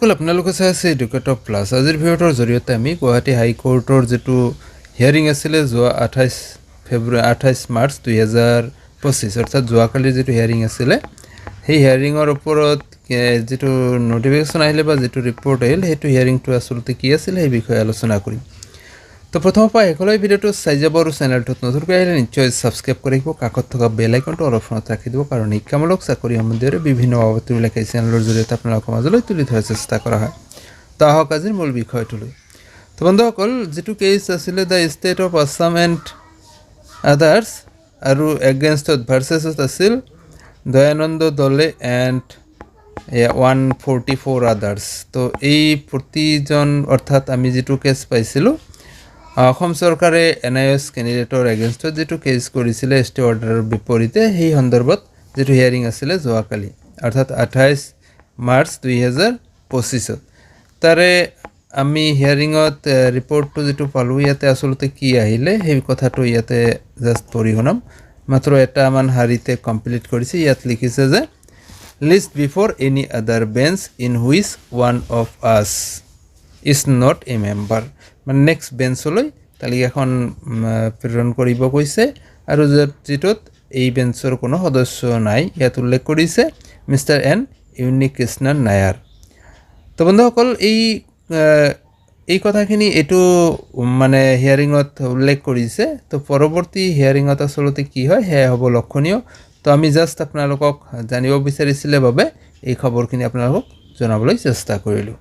সকল আপোনালোকে চাই আছে এডুকেটৰ প্লাছ। আজিৰ ভিডিঅ'টোৰ জৰিয়তে আমি গুৱাহাটী হাইকোৰ্টৰ যেটো হিয়াৰিং আছিলে যোৱা 28 মাৰ্চ 2025 অৰ্থাৎ যোৱাকালিৰ যেটো হিয়াৰিং আছিলে সেই হিয়াৰিঙৰ ওপৰত যেটো নোটিফিকেশ্যন আহিলে বা যেটো ৰিপৰ্ট আহিল সেইটো হিয়াৰিংটো আসলতে কি আছিল সেই বিষয়ে আলোচনা কৰিম। তো প্ৰথমৰ পৰা শেষলৈ ভিডিঅ'টো চাই যাব আৰু চেনেলটোত নতুনকৈ আহিলে নিশ্চয় সাবস্ক্ৰাইব কৰি ৰাখিব, কাষত থকা বেল আইকনটো অলপমানত ৰাখি দিব, কাৰণ শিক্ষামূলক চাকৰি সম্বন্ধীয় বিভিন্ন বাবদবিলাক এই চেনেলৰ জৰিয়তে আপোনালোকৰ মাজলৈ তুলি ধৰাৰ চেষ্টা কৰা হয়। তো আহক আজিৰ মূল বিষয়টোলৈ। তো বন্ধুসকল, যেটো কেছ আছিলে the state of Assam and others আৰু এগেইনষ্টত ভাৰ্চেছত আছিল দয়ানন্দ দলে এণ্ড 144 আদাৰ্ছ। তো এই প্ৰতিজন অৰ্থাৎ আমি যেটো কেছ পাইছিলোঁ অসম চৰকাৰে NIOS কেণ্ডিডেটৰ এগেইনষ্টত যেটো কেছ কৰিছিলে ষ্টে অৰ্ডাৰৰ বিপৰীতে, সেই সন্দৰ্ভত যেটো হিয়াৰিং আছিলে যোৱাকালি অৰ্থাৎ 28 মাৰ্চ 2025। তাৰে আমি হিয়াৰিঙত ৰিপৰ্টটো যেটো পালোঁ ইয়াতে আসলতে কি আহিলে সেই কথাটো ইয়াতে জাষ্ট পঢ়ি শুনাম। মাত্ৰ এটামান শাৰীতে কমপ্লিট কৰিছে। ইয়াত লিখিছে যে list before any other bench in which one of আছ ইজ নট এ মেম্বাৰ, মানে নেক্সট বেঞ্চলৈ তালিকাখন প্ৰেৰণ কৰিব কৈছে আৰু যিটোত এই বেঞ্চৰ কোনো সদস্য নাই ইয়াত উল্লেখ কৰিছে মিষ্টাৰ এন উন্নিকৃষ্ণন নায়াৰ। তো বন্ধুসকল, এই কথাখিনি এইটো মানে হিয়াৰিঙত উল্লেখ কৰিছে। তো পৰৱৰ্তী হিয়াৰিঙত আসলতে কি হয় সেয়া হ'ব লক্ষণীয়। তো আমি জাষ্ট আপোনালোকক জানিব বিচাৰিছিলে বাবে এই খবৰখিনি আপোনালোকক জনাবলৈ চেষ্টা কৰিলোঁ।